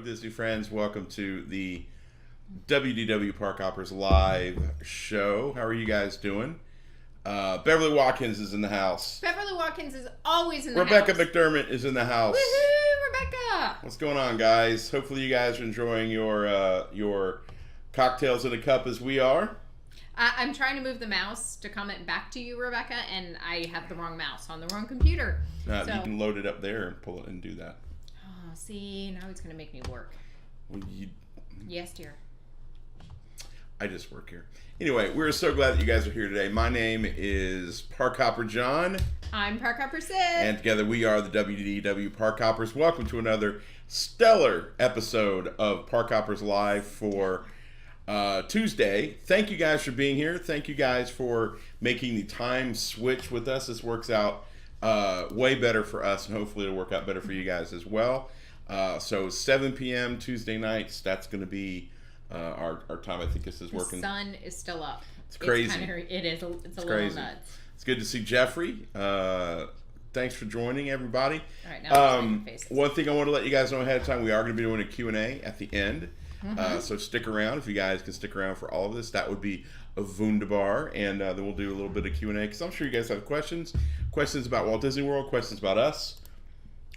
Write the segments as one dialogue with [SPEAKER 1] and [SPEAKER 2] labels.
[SPEAKER 1] Disney friends. Welcome to the WDW Parkhoppers live show. How are you guys doing? Beverly Watkins is in the house.
[SPEAKER 2] Beverly Watkins is always in the
[SPEAKER 1] Rebecca
[SPEAKER 2] house.
[SPEAKER 1] McDermott is in the house.
[SPEAKER 2] Woohoo, Rebecca!
[SPEAKER 1] What's going on, guys? Hopefully you guys are enjoying your cocktails in a cup as we are.
[SPEAKER 2] I'm trying to move the mouse to comment back to you, Rebecca, and I have the wrong mouse on the wrong computer.
[SPEAKER 1] So. You can load it up there and pull it and do that.
[SPEAKER 2] Oh, see, now it's going to make me work.
[SPEAKER 1] Well,
[SPEAKER 2] Yes, dear.
[SPEAKER 1] I just work here. Anyway, we're so glad that you guys are here today. My name is Parkhopper John.
[SPEAKER 2] I'm Parkhopper Sid.
[SPEAKER 1] And together we are the WDW Parkhoppers. Welcome to another stellar episode of Parkhoppers Live for Tuesday. Thank you guys for being here. Thank you guys for making the time switch with us. This works out way better for us, and hopefully it'll work out better for you guys as well. So 7 p.m. Tuesday nights, that's going to be our time. I think this is working.
[SPEAKER 2] The sun is still up.
[SPEAKER 1] It's crazy.
[SPEAKER 2] It's a little
[SPEAKER 1] crazy.
[SPEAKER 2] nuts.
[SPEAKER 1] It's good to see Jeffrey. Thanks for joining, everybody.
[SPEAKER 2] All right, now
[SPEAKER 1] one thing I want to let you guys know ahead of time, we are going to be doing a Q&A at the end. So stick around. If you guys can stick around for all of this, that would be a wunderbar. And then we'll do a little bit of Q&A because I'm sure you guys have questions about Walt Disney World, questions about us,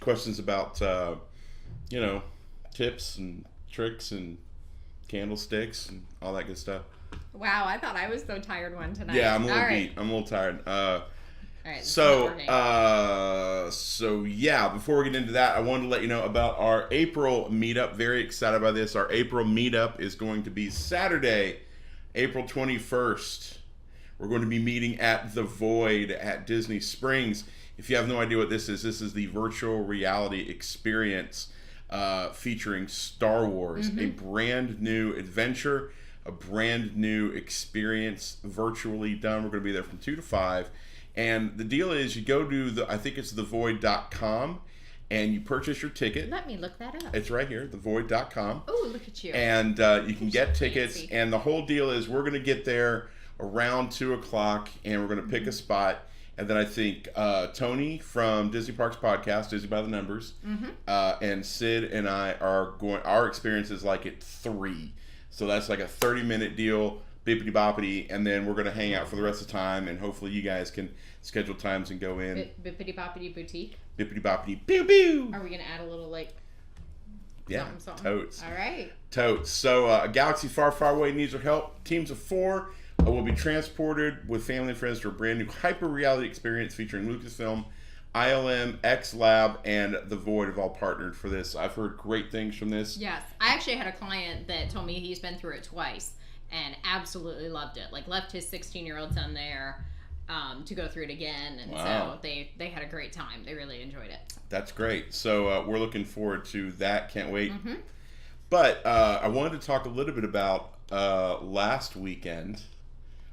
[SPEAKER 1] questions about tips and tricks and candlesticks and all that good stuff.
[SPEAKER 2] Wow, I thought I was the tired one tonight.
[SPEAKER 1] Yeah, I'm a little beat. I'm a little tired.
[SPEAKER 2] All right,
[SPEAKER 1] so yeah, before we get into that, I wanted to let you know about our April meetup. Very excited about this. Our April meetup is going to be Saturday, April 21st. We're going to be meeting at The Void at Disney Springs. If you have no idea what this is the virtual reality experience featuring Star Wars, a brand new adventure, a brand new experience virtually done. We're going to be there from 2 to 5. And the deal is you go to I think it's thevoid.com, and you purchase your ticket.
[SPEAKER 2] Let me look that up.
[SPEAKER 1] It's right here, thevoid.com.
[SPEAKER 2] Oh, look at you.
[SPEAKER 1] And you can get tickets. Fancy. And the whole deal is we're going to get there around 2 o'clock, and we're going to pick a spot. And then I think Tony from Disney Parks Podcast, Disney by the Numbers, and Sid and I are going, our experience is like at 3. So that's like a 30-minute deal. Bippity boppity, and then we're going to hang out for the rest of the time, and hopefully you guys can schedule times and go in.
[SPEAKER 2] Bippity boppity boutique.
[SPEAKER 1] Bippity boppity pew pew.
[SPEAKER 2] Are we going to add a little something?
[SPEAKER 1] Totes.
[SPEAKER 2] All right.
[SPEAKER 1] Totes. So a galaxy far, far away needs our help. Teams of 4 will be transported with family and friends to a brand new hyper reality experience featuring Lucasfilm, ILM, X Lab, and The Void have all partnered for this. I've heard great things from this.
[SPEAKER 2] Yes, I actually had a client that told me he's been through it twice and absolutely loved it. Like, left his 16-year-old son there to go through it again. And so they had a great time. They really enjoyed it. That's
[SPEAKER 1] great. So we're looking forward to that. Can't wait. But I wanted to talk a little bit about last weekend.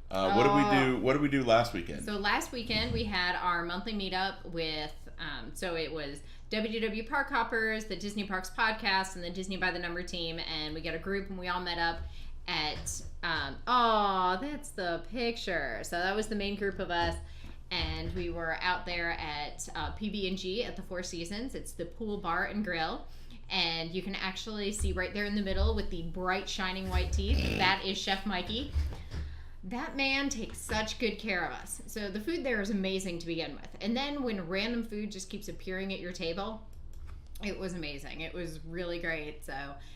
[SPEAKER 1] What did we do last weekend?
[SPEAKER 2] So last weekend we had our monthly meetup with, so it was WDW Parkhoppers, the Disney Parks Podcast, and the Disney by the Number team. And we got a group and we all met up at that's the picture. So that was the main group of us, and we were out there at PB&G at the Four Seasons. It's the pool bar and grill, and you can actually see right there in the middle with the bright shining white teeth, that is Chef Mikey. That man takes such good care of us. So the food there is amazing to begin with, and then when random food just keeps appearing at your table, it was amazing. It was really great. So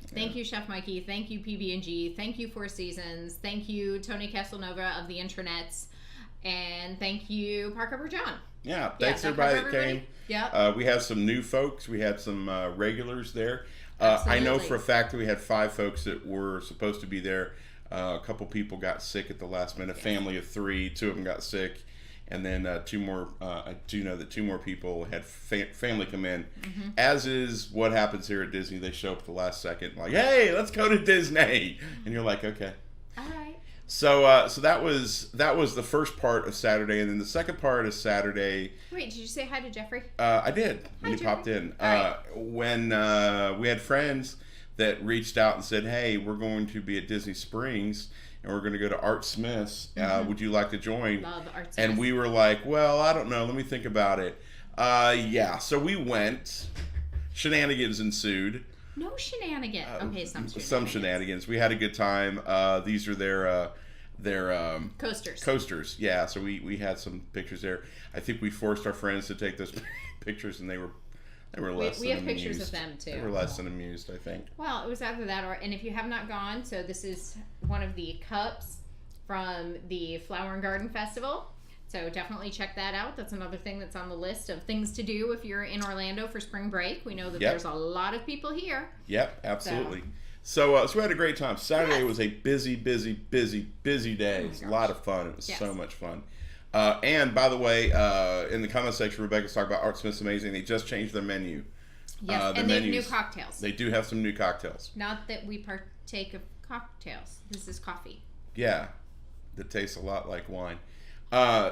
[SPEAKER 2] thank you, Chef Mikey. Thank you, PB&G. Thank you, Four Seasons. Thank you, Tony Castelnova of the Intranets. And thank you, Parkhopper John.
[SPEAKER 1] Yeah, thanks everybody that came.
[SPEAKER 2] Yeah.
[SPEAKER 1] We have some new folks. We had some regulars there.
[SPEAKER 2] Absolutely.
[SPEAKER 1] I know for a fact that we had 5 folks that were supposed to be there. A couple people got sick at the last minute. A family of 3. 2 of them got sick. And then 2 more, I do know that 2 more people had family come in. As is what happens here at Disney. They show up at the last second, like, hey, let's go to Disney. And you're like, okay.
[SPEAKER 2] All right.
[SPEAKER 1] So that was the first part of Saturday. And then the second part of Saturday.
[SPEAKER 2] Wait, did you say hi to Jeffrey?
[SPEAKER 1] I did when he popped in. When we had friends that reached out and said, hey, we're going to be at Disney Springs, and we're going to go to Art Smith's. Would you like to join?
[SPEAKER 2] Love Art Smith's.
[SPEAKER 1] And we were like, well, I don't know. Let me think about it. Yeah. So we went. Shenanigans ensued.
[SPEAKER 2] No shenanigans. Okay, some shenanigans.
[SPEAKER 1] Some shenanigans. We had a good time. These are their
[SPEAKER 2] coasters.
[SPEAKER 1] Coasters, yeah. So we had some pictures there. I think we forced our friends to take those pictures, and they were less than amused. We have pictures of them too. They were less than amused, I think.
[SPEAKER 2] Well, it was either that or, and if you have not gone, so this is one of the cups from the Flower and Garden Festival. So definitely check that out. That's another thing that's on the list of things to do if you're in Orlando for spring break. We know that there's a lot of people here.
[SPEAKER 1] Yep, absolutely. So we had a great time. Saturday was a busy day. It was a lot of fun. It was so much fun. And by the way, in the comment section, Rebecca's talking about Art Smith's Amazing. They just changed their menu.
[SPEAKER 2] Yes, and they have new cocktails.
[SPEAKER 1] They do have some new cocktails.
[SPEAKER 2] Not that we partake of cocktails. This is coffee.
[SPEAKER 1] Yeah, that tastes a lot like wine.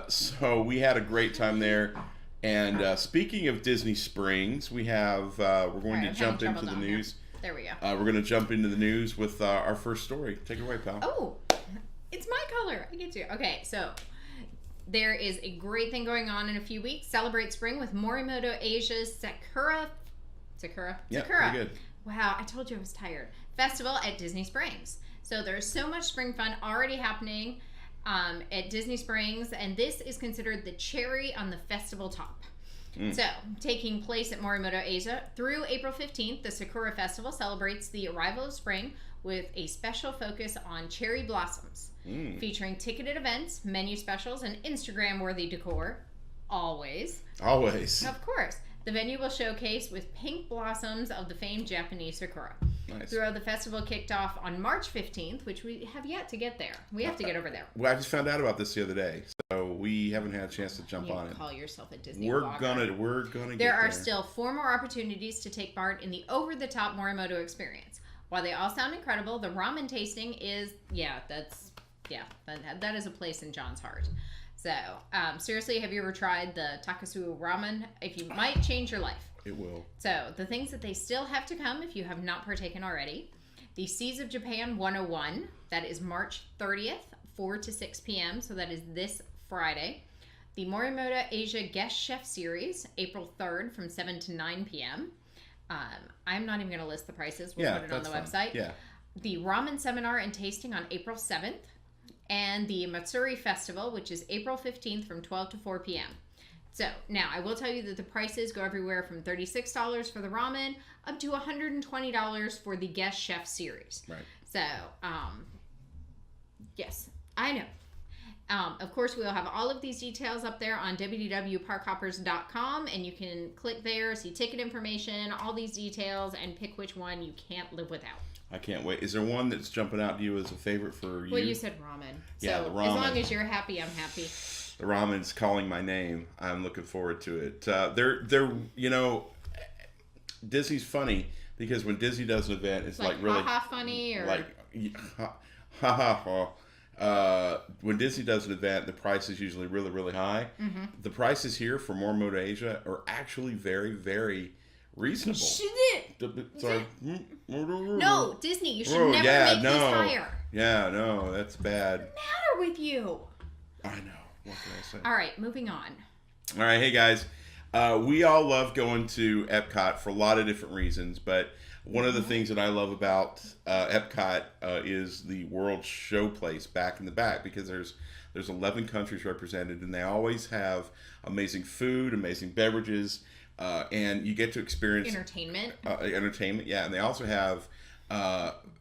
[SPEAKER 1] So we had a great time there. And speaking of Disney Springs, we have we're going to jump into the news.
[SPEAKER 2] There we go.
[SPEAKER 1] We're going to jump into the news with our first story. Take it away, pal.
[SPEAKER 2] Oh, it's my color. I get to. Okay, so there is a great thing going on in a few weeks. Celebrate spring with Morimoto Asia's Sakura.
[SPEAKER 1] Yeah, pretty good.
[SPEAKER 2] Wow, I told you I was tired. Festival at Disney Springs. So there's so much spring fun already happening at Disney Springs, and this is considered the cherry on the festival top. So, taking place at Morimoto Asia through April 15th, the Sakura Festival celebrates the arrival of spring with a special focus on cherry blossoms, featuring ticketed events, menu specials, and Instagram-worthy decor. Always. Of course. The venue will showcase with pink blossoms of the famed Japanese sakura.
[SPEAKER 1] Nice.
[SPEAKER 2] Throughout the festival kicked off on March 15th, which we have yet to get there. We have to get over there.
[SPEAKER 1] Well, I just found out about this the other day, so we haven't had a chance to jump on it.
[SPEAKER 2] Call yourself a Disney
[SPEAKER 1] blogger. We're gonna get there.
[SPEAKER 2] There are still 4 more opportunities to take part in the over-the-top Morimoto experience. While they all sound incredible, the ramen tasting is, that is a place in John's heart. So, seriously, have you ever tried the Takasu ramen? If you might change your life.
[SPEAKER 1] It will.
[SPEAKER 2] So, the things that they still have to come if you have not partaken already. The Seas of Japan 101, that is March 30th, 4 to 6 p.m., so that is this Friday. The Morimoto Asia Guest Chef Series, April 3rd from 7 to 9 p.m. I'm not even going to list the prices. We'll put it on the website.
[SPEAKER 1] Yeah.
[SPEAKER 2] The Ramen Seminar and Tasting on April 7th. And the Matsuri Festival, which is April 15th from 12 to 4 p.m. So, now, I will tell you that the prices go everywhere from $36 for the ramen up to $120 for the Guest Chef Series.
[SPEAKER 1] Right.
[SPEAKER 2] So, yes, I know. Of course, we'll have all of these details up there on WDWParkhoppers.com, and you can click there, see ticket information, all these details, and pick which one you can't live without.
[SPEAKER 1] I can't wait. Is there one that's jumping out to you as a favorite for you?
[SPEAKER 2] Well, you said ramen.
[SPEAKER 1] Yeah,
[SPEAKER 2] so
[SPEAKER 1] the ramen.
[SPEAKER 2] As long as you're happy, I'm happy.
[SPEAKER 1] The ramen's calling my name. I'm looking forward to it. Disney's funny because when Disney does an event, it's like really
[SPEAKER 2] ha-ha funny or
[SPEAKER 1] like ha. When Disney does an event, the price is usually really, really high. Mm-hmm. The prices here for Morimoto Asia are actually very, very reasonable. Sorry.
[SPEAKER 2] No, Disney, you should never make this higher.
[SPEAKER 1] Yeah, no, that's bad.
[SPEAKER 2] What's the matter with you?
[SPEAKER 1] I know. What can I say?
[SPEAKER 2] All right, moving on.
[SPEAKER 1] All right, hey guys. We all love going to Epcot for a lot of different reasons, but one of the things that I love about Epcot is the World Showplace back in the back, because there's 11 countries represented, and they always have amazing food, amazing beverages, and you get to experience
[SPEAKER 2] entertainment.
[SPEAKER 1] Yeah, and they also have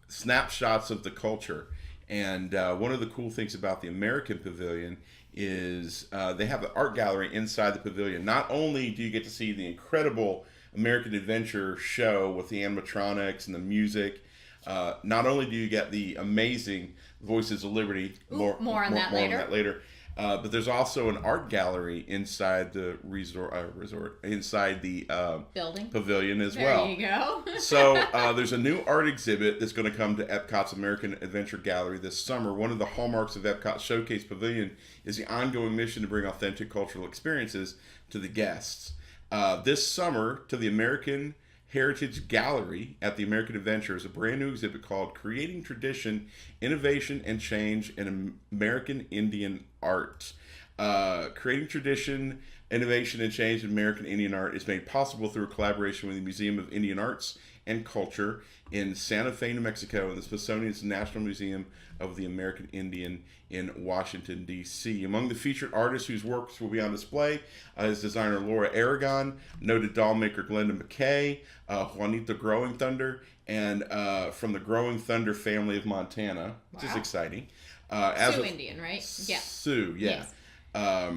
[SPEAKER 1] snapshots of the culture. And one of the cool things about the American Pavilion is they have an art gallery inside the pavilion. Not only do you get to see the incredible American Adventure show with the animatronics and the music, not only do you get the amazing Voices of Liberty, more on that later, but there's also an art gallery inside the inside the
[SPEAKER 2] building
[SPEAKER 1] pavilion as well.
[SPEAKER 2] There you go.
[SPEAKER 1] So there's a new art exhibit that's going to come to Epcot's American Adventure Gallery this summer. One of the hallmarks of Epcot's Showcase Pavilion is the ongoing mission to bring authentic cultural experiences to the guests. This summer, to the American Heritage Gallery at the American Adventure is a brand new exhibit called Creating Tradition, Innovation, and Change in American Indian Art. Creating Tradition, Innovation, and Change in American Indian Art is made possible through a collaboration with the Museum of Indian Arts and Culture in Santa Fe, New Mexico, in the Smithsonian's National Museum of the American Indian in Washington, D.C. Among the featured artists whose works will be on display is designer Laura Aragon, noted doll maker Glenda McKay, Juanita Growing Thunder, and from the Growing Thunder family of Montana, which is exciting.
[SPEAKER 2] Sioux Indian, right? Yeah.
[SPEAKER 1] Sioux, yeah.
[SPEAKER 2] Yes.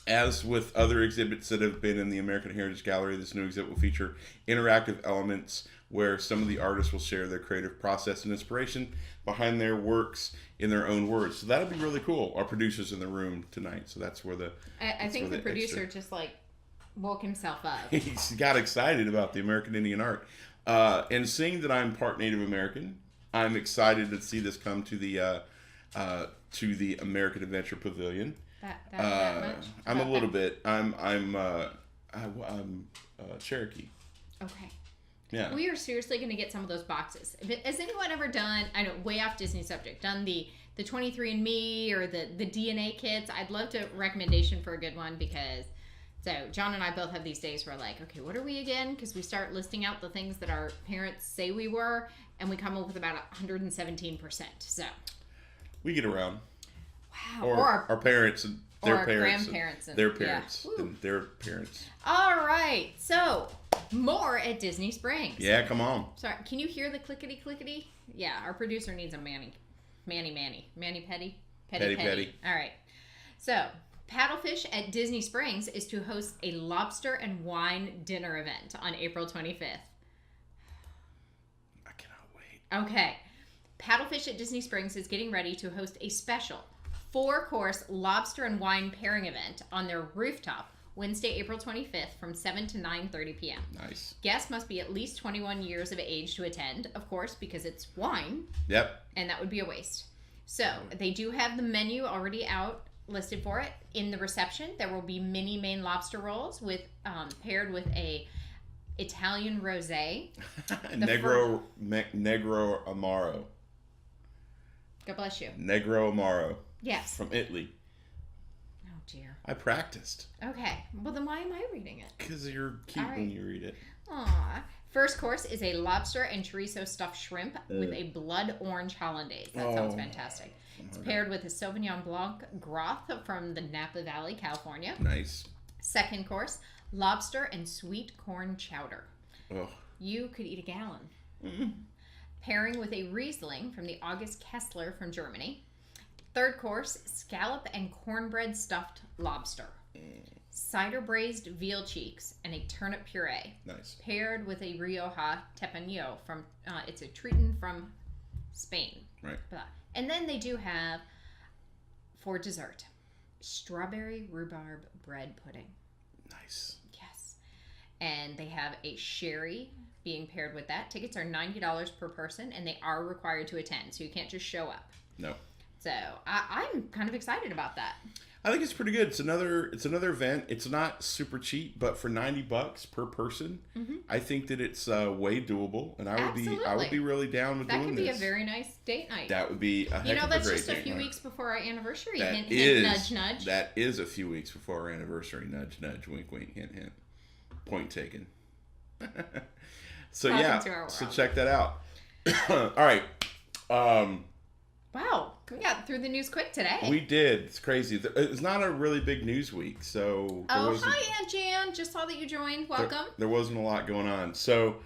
[SPEAKER 1] As with other exhibits that have been in the American Heritage Gallery, this new exhibit will feature interactive elements where some of the artists will share their creative process and inspiration behind their works in their own words. So that'll be really cool. Our producer's in the room tonight, so that's where the...
[SPEAKER 2] I think the producer just woke himself up.
[SPEAKER 1] He's got excited about the American Indian art. And seeing that I'm part Native American, I'm excited to see this come to the American Adventure Pavilion.
[SPEAKER 2] That much?
[SPEAKER 1] I'm a little bit. I'm Cherokee.
[SPEAKER 2] Okay.
[SPEAKER 1] Yeah.
[SPEAKER 2] We are seriously going to get some of those boxes. Has anyone ever done, I know, way off Disney subject, done the 23andMe or the DNA kits? I'd love to recommendation for a good one because, so John and I both have these days where okay, what are we again? Because we start listing out the things that our parents say we were, and we come up with about 117%. So.
[SPEAKER 1] We get around.
[SPEAKER 2] Wow.
[SPEAKER 1] Or our parents and their
[SPEAKER 2] or
[SPEAKER 1] parents.
[SPEAKER 2] Grandparents.
[SPEAKER 1] And their parents. Yeah. And their parents.
[SPEAKER 2] All right. So, more at Disney Springs.
[SPEAKER 1] Yeah, come on.
[SPEAKER 2] Sorry, can you hear the clickety clickety? Yeah, our producer needs a Manny Petty. All right. So, Paddlefish at Disney Springs is to host a Lobster and Wine dinner event on April 25th.
[SPEAKER 1] I cannot wait.
[SPEAKER 2] Okay. Paddlefish at Disney Springs is getting ready to host a special 4-course lobster and wine pairing event on their rooftop Wednesday, April 25th from 7 to 9:30 p.m.
[SPEAKER 1] Nice.
[SPEAKER 2] Guests must be at least 21 years of age to attend, of course, because it's wine.
[SPEAKER 1] Yep.
[SPEAKER 2] And that would be a waste. So they do have the menu already out listed for it. In the reception, there will be mini Maine lobster rolls with paired with a Italian rosé.
[SPEAKER 1] Negro Amaro.
[SPEAKER 2] God bless you.
[SPEAKER 1] Negro Amaro.
[SPEAKER 2] Yes.
[SPEAKER 1] From Italy.
[SPEAKER 2] Oh, dear.
[SPEAKER 1] I practiced.
[SPEAKER 2] Okay. Well, then why am I reading it?
[SPEAKER 1] Because you're cute when you read it.
[SPEAKER 2] Aw. First course is a lobster and chorizo stuffed shrimp with a blood orange hollandaise. That sounds fantastic. It's paired with a Sauvignon Blanc broth from the Napa Valley, California.
[SPEAKER 1] Nice.
[SPEAKER 2] Second course, lobster and sweet corn chowder.
[SPEAKER 1] Oh.
[SPEAKER 2] You could eat a gallon.
[SPEAKER 1] Mm-hmm.
[SPEAKER 2] Pairing with a Riesling from the August Kessler from Germany. Third course, scallop and cornbread stuffed lobster. Cider braised veal cheeks and a turnip puree.
[SPEAKER 1] Nice. Paired
[SPEAKER 2] with a Rioja Tepaño from, it's a Triton from Spain.
[SPEAKER 1] Right.
[SPEAKER 2] And then they do have, for dessert, strawberry rhubarb bread pudding.
[SPEAKER 1] Nice.
[SPEAKER 2] Yes. And they have a sherry being paired with that. Tickets are $90 per person, and they are required to attend, so you can't just show up.
[SPEAKER 1] No.
[SPEAKER 2] So I'm kind of excited about that.
[SPEAKER 1] I think it's pretty good. It's another event. It's not super cheap, but for $90 per person, I think that it's way doable, and I would be really down with doing this.
[SPEAKER 2] That could be a very nice date night.
[SPEAKER 1] That would be a heck of a great date night.
[SPEAKER 2] That's just a few weeks before our anniversary. Hint, nudge, nudge.
[SPEAKER 1] That is a few weeks before our anniversary. Nudge, nudge. Wink, wink. Hint, hint. Point taken. So so check that out. All right.
[SPEAKER 2] Wow, we got through the news quick today.
[SPEAKER 1] We did. It's crazy. It's not a really big news week, so.
[SPEAKER 2] Hi, Aunt Jan. Just saw that you joined. Welcome.
[SPEAKER 1] There wasn't a lot going on, so.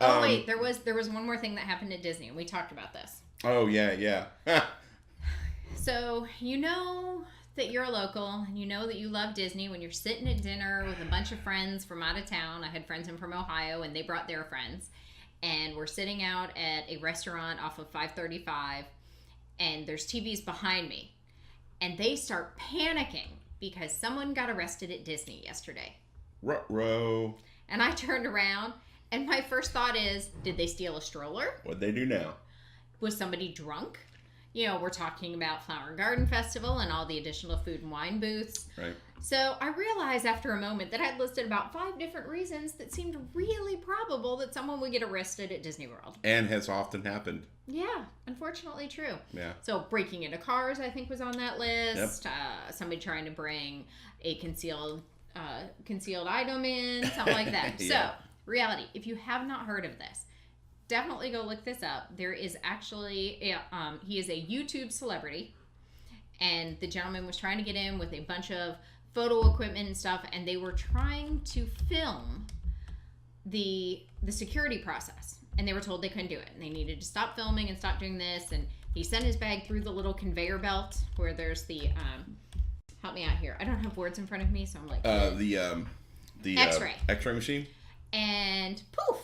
[SPEAKER 2] Wait, there was one more thing that happened at Disney, and we talked about this.
[SPEAKER 1] Oh yeah.
[SPEAKER 2] So you know that you're a local, and you know that you love Disney when you're sitting at dinner with a bunch of friends from out of town. I had friends in from Ohio, and they brought their friends, and we're sitting out at a restaurant off of 535. And there's TVs behind me. And they start panicking because someone got arrested at Disney yesterday.
[SPEAKER 1] Ruh-roh.
[SPEAKER 2] And I turned around, and my first thought is, did they steal a stroller?
[SPEAKER 1] What'd they do now?
[SPEAKER 2] Was somebody drunk? You know, we're talking about Flower and Garden Festival and all the additional food and wine booths.
[SPEAKER 1] Right.
[SPEAKER 2] So I realized after a moment that I'd listed about 5 different reasons that seemed really probable that someone would get arrested at Disney World.
[SPEAKER 1] And has often happened.
[SPEAKER 2] Yeah, unfortunately true.
[SPEAKER 1] Yeah.
[SPEAKER 2] So breaking into cars, I think, was on that list. Yep. Somebody trying to bring a concealed item in, something like that. Yeah. So reality, if you have not heard of this, definitely go look this up. There is actually, he is a YouTube celebrity, and the gentleman was trying to get in with a bunch of photo equipment and stuff, and they were trying to film the security process, and they were told they couldn't do it, and they needed to stop filming and stop doing this. And he sent his bag through the little conveyor belt where there's the help me out here, I don't have words in front of me, so I'm like
[SPEAKER 1] the
[SPEAKER 2] X-ray
[SPEAKER 1] machine,
[SPEAKER 2] and poof,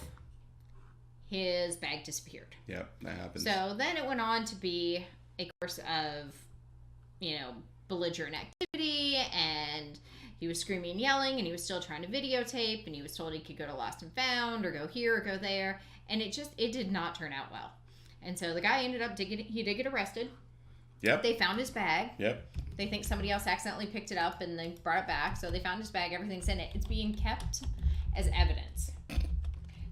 [SPEAKER 2] his bag disappeared.
[SPEAKER 1] Yep, that happens.
[SPEAKER 2] So then it went on to be a course of, belligerent activity, and he was screaming and yelling, and he was still trying to videotape, and he was told he could go to Lost and Found or go here or go there, and it did not turn out well. And so the guy ended up he did get arrested.
[SPEAKER 1] Yep.
[SPEAKER 2] They found his bag.
[SPEAKER 1] Yep.
[SPEAKER 2] They think somebody else accidentally picked it up and they brought it back. So they found his bag. Everything's in it. It's being kept as evidence.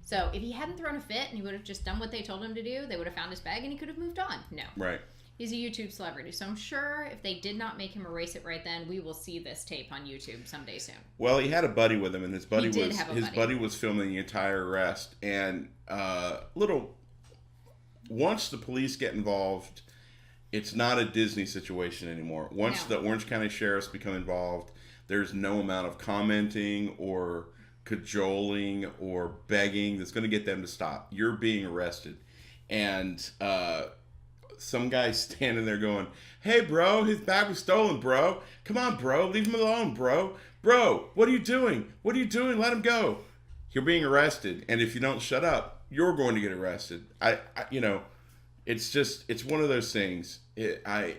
[SPEAKER 2] So if he hadn't thrown a fit and he would have just done what they told him to do, they would have found his bag and he could have moved on. No.
[SPEAKER 1] Right.
[SPEAKER 2] He's a YouTube celebrity. So I'm sure if they did not make him erase it right then, we will see this tape on YouTube someday soon.
[SPEAKER 1] Well, he had a buddy with him, and his buddy
[SPEAKER 2] buddy
[SPEAKER 1] was filming the entire arrest. And once the police get involved, it's not a Disney situation anymore. Once the Orange County sheriffs become involved, there's no amount of commenting or cajoling or begging that's going to get them to stop. You're being arrested. And some guy's standing there going, "Hey, bro, his bag was stolen, bro. Come on, bro. Leave him alone, bro. Bro, what are you doing? What are you doing? Let him go." You're being arrested. And if you don't shut up, you're going to get arrested. It's one of those things. I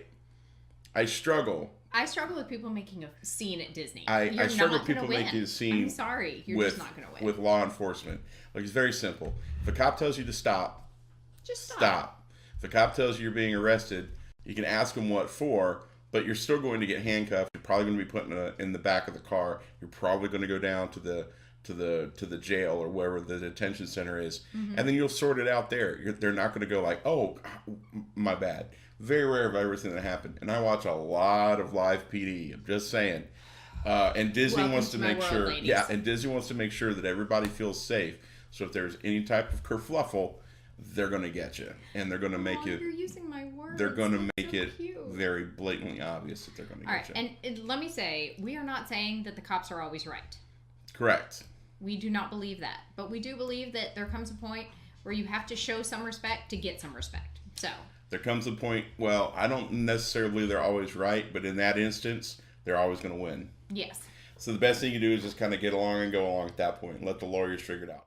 [SPEAKER 1] struggle.
[SPEAKER 2] I struggle with people making a scene at Disney.
[SPEAKER 1] I struggle with people making a scene.
[SPEAKER 2] I'm sorry, you're just not going to win.
[SPEAKER 1] With law enforcement. Like, it's very simple. If a cop tells you to stop,
[SPEAKER 2] just
[SPEAKER 1] stop. If a cop tells you you're being arrested, you can ask him what for, but you're still going to get handcuffed. You're probably going to be put in the back of the car. You're probably going to go down to the jail or wherever the detention center is, and then you'll sort it out there. They're not going to go like, "Oh, my bad." Very rare of everything that happened, and I watch a lot of live PD. I'm just saying, and Disney wants to make sure,
[SPEAKER 2] ladies.
[SPEAKER 1] and Disney wants to make sure that everybody feels safe. So if there's any type of kerfluffle, they're going to get you, and they're going to make it.
[SPEAKER 2] You're using my words.
[SPEAKER 1] They're going to make it
[SPEAKER 2] cute.
[SPEAKER 1] very blatantly obvious that they're going to get you.
[SPEAKER 2] All right, and let me say, we are not saying that the cops are always right.
[SPEAKER 1] Correct.
[SPEAKER 2] We do not believe that, but we do believe that there comes a point where you have to show some respect to get some respect. So
[SPEAKER 1] there comes a point. Well, I don't necessarily believe they're always right, but in that instance, they're always going to win.
[SPEAKER 2] Yes.
[SPEAKER 1] So the best thing you do is just kind of get along and go along at that point and let the lawyers figure it out.